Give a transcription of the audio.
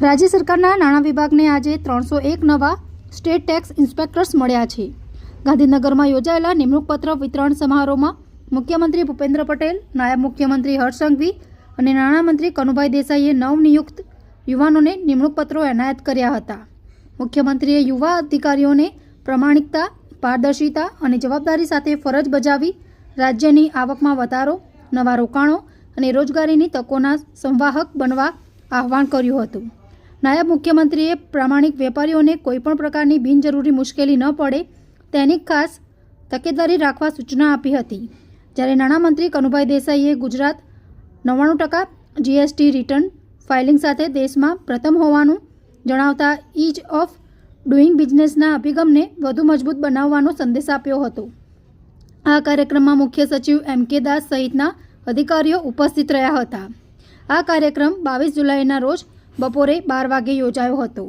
રાજ્ય સરકારના નાણાં વિભાગને આજે 301 નવા સ્ટેટ ટેક્સ ઇન્સ્પેક્ટર્સ મળ્યા છે. ગાંધીનગરમાં યોજાયેલા નિમણૂક પત્ર વિતરણ સમારોહમાં મુખ્યમંત્રી ભૂપેન્દ્ર પટેલ, નાયબ મુખ્યમંત્રી હર્ષ સંઘવી અને નાણામંત્રી કનુભાઈ દેસાઈએ નવનિયુક્ત યુવાનોને નિમણૂક પત્રો એનાયત કર્યા હતા. મુખ્યમંત્રીએ યુવા અધિકારીઓને પ્રમાણિકતા, પારદર્શિતા અને જવાબદારી સાથે ફરજ બજાવી રાજ્યની આવકમાં વધારો, નવા રોકાણો અને રોજગારીની તકોના સંવાહક બનવા આહવાન કર્યું હતું. નાયબ મુખ્યમંત્રીએ પ્રામાણિક વેપારીઓને કોઈપણ પ્રકારની બિનજરૂરી મુશ્કેલી ન પડે તેની ખાસ તકેદારી રાખવા સૂચના આપી હતી. જ્યારે નાણામંત્રી કનુભાઈ દેસાઈએ ગુજરાત 99% જીએસટી રિટર્ન ફાઇલિંગ સાથે દેશમાં પ્રથમ હોવાનું જણાવતા ઇઝ ઓફ ડુઇંગ બિઝનેસના અભિગમને વધુ મજબૂત બનાવવાનો સંદેશ આપ્યો હતો. આ કાર્યક્રમમાં મુખ્ય સચિવ M.K. દાસ સહિતના અધિકારીઓ ઉપસ્થિત રહ્યા હતા. આ કાર્યક્રમ 22 જુલાઈના રોજ બપોરે 12 વાગે યોજાયો હતો.